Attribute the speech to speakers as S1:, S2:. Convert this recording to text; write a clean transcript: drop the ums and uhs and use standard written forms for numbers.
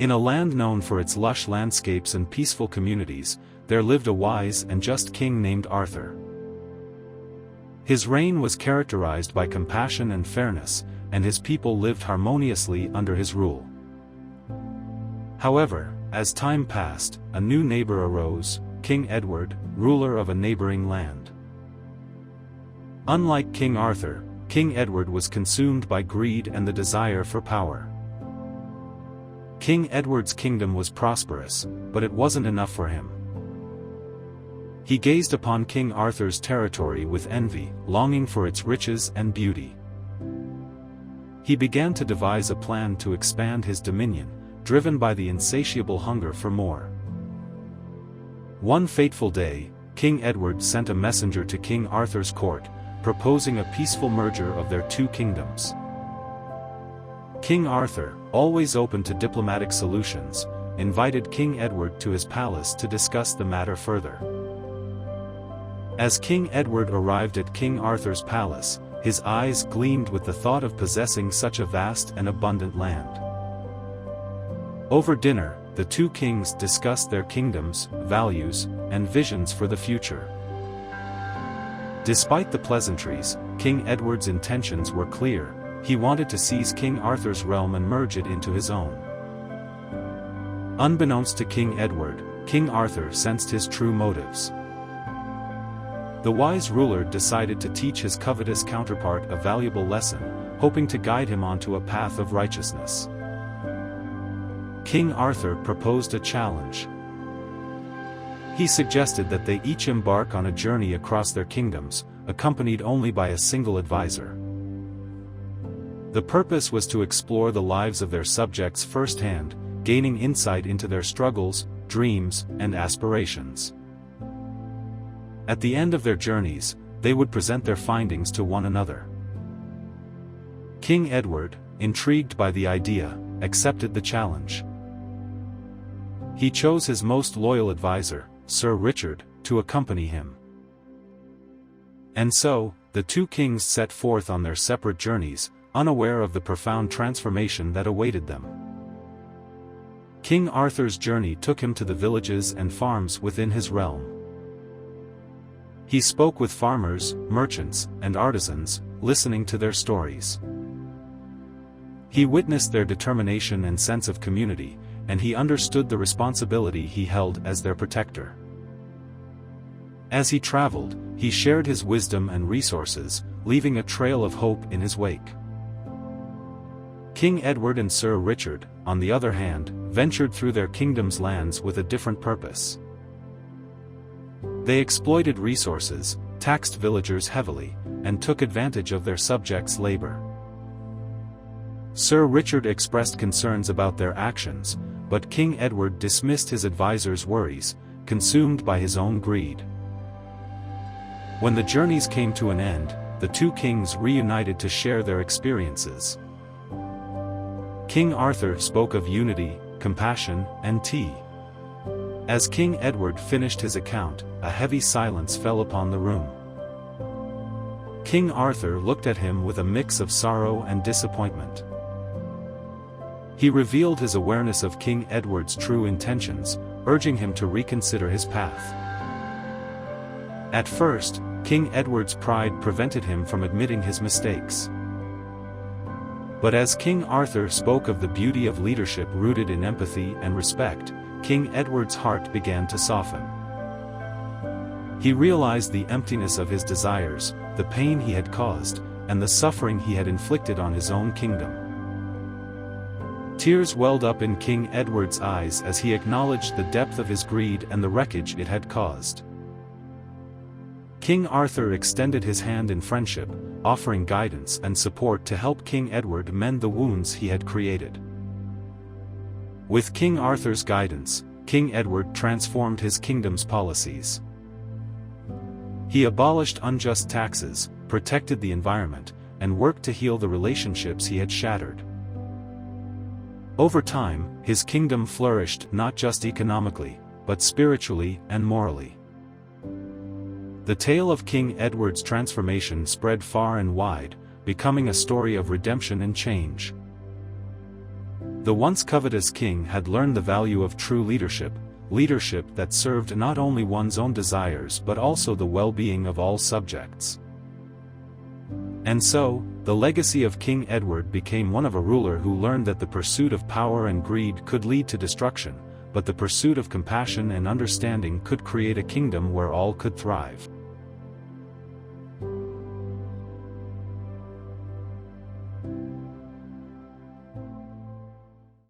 S1: In a land known for its lush landscapes and peaceful communities, there lived a wise and just king named Arthur. His reign was characterized by compassion and fairness, and his people lived harmoniously under his rule. However, as time passed, a new neighbor arose, King Edward, ruler of a neighboring land. Unlike King Arthur, King Edward was consumed by greed and the desire for power. King Edward's kingdom was prosperous, but it wasn't enough for him. He gazed upon King Arthur's territory with envy, longing for its riches and beauty. He began to devise a plan to expand his dominion, driven by the insatiable hunger for more. One fateful day, King Edward sent a messenger to King Arthur's court, proposing a peaceful merger of their two kingdoms. King Arthur, always open to diplomatic solutions, invited King Edward to his palace to discuss the matter further. As King Edward arrived at King Arthur's palace, his eyes gleamed with the thought of possessing such a vast and abundant land. Over dinner, the two kings discussed their kingdoms, values, and visions for the future. Despite the pleasantries, King Edward's intentions were clear. He wanted to seize King Arthur's realm and merge it into his own. Unbeknownst to King Edward, King Arthur sensed his true motives. The wise ruler decided to teach his covetous counterpart a valuable lesson, hoping to guide him onto a path of righteousness. King Arthur proposed a challenge. He suggested that they each embark on a journey across their kingdoms, accompanied only by a single advisor. The purpose was to explore the lives of their subjects firsthand, gaining insight into their struggles, dreams, and aspirations. At the end of their journeys, they would present their findings to one another. King Edward, intrigued by the idea, accepted the challenge. He chose his most loyal advisor, Sir Richard, to accompany him. And so, the two kings set forth on their separate journeys, unaware of the profound transformation that awaited them. King Arthur's journey took him to the villages and farms within his realm. He spoke with farmers, merchants, and artisans, listening to their stories. He witnessed their determination and sense of community, and he understood the responsibility he held as their protector. As he traveled, he shared his wisdom and resources, leaving a trail of hope in his wake. King Edward and Sir Richard, on the other hand, ventured through their kingdom's lands with a different purpose. They exploited resources, taxed villagers heavily, and took advantage of their subjects' labor. Sir Richard expressed concerns about their actions, but King Edward dismissed his advisor's worries, consumed by his own greed. When the journeys came to an end, the two kings reunited to share their experiences. King Arthur spoke of unity, compassion, and tea. As King Edward finished his account, a heavy silence fell upon the room. King Arthur looked at him with a mix of sorrow and disappointment. He revealed his awareness of King Edward's true intentions, urging him to reconsider his path. At first, King Edward's pride prevented him from admitting his mistakes. But as King Arthur spoke of the beauty of leadership rooted in empathy and respect, King Edward's heart began to soften. He realized the emptiness of his desires, the pain he had caused, and the suffering he had inflicted on his own kingdom. Tears welled up in King Edward's eyes as he acknowledged the depth of his greed and the wreckage it had caused. King Arthur extended his hand in friendship, offering guidance and support to help King Edward mend the wounds he had created. With King Arthur's guidance, King Edward transformed his kingdom's policies. He abolished unjust taxes, protected the environment, and worked to heal the relationships he had shattered. Over time, his kingdom flourished not just economically, but spiritually and morally. The tale of King Edward's transformation spread far and wide, becoming a story of redemption and change. The once covetous king had learned the value of true leadership, leadership that served not only one's own desires but also the well-being of all subjects. And so, the legacy of King Edward became one of a ruler who learned that the pursuit of power and greed could lead to destruction, but the pursuit of compassion and understanding could create a kingdom where all could thrive.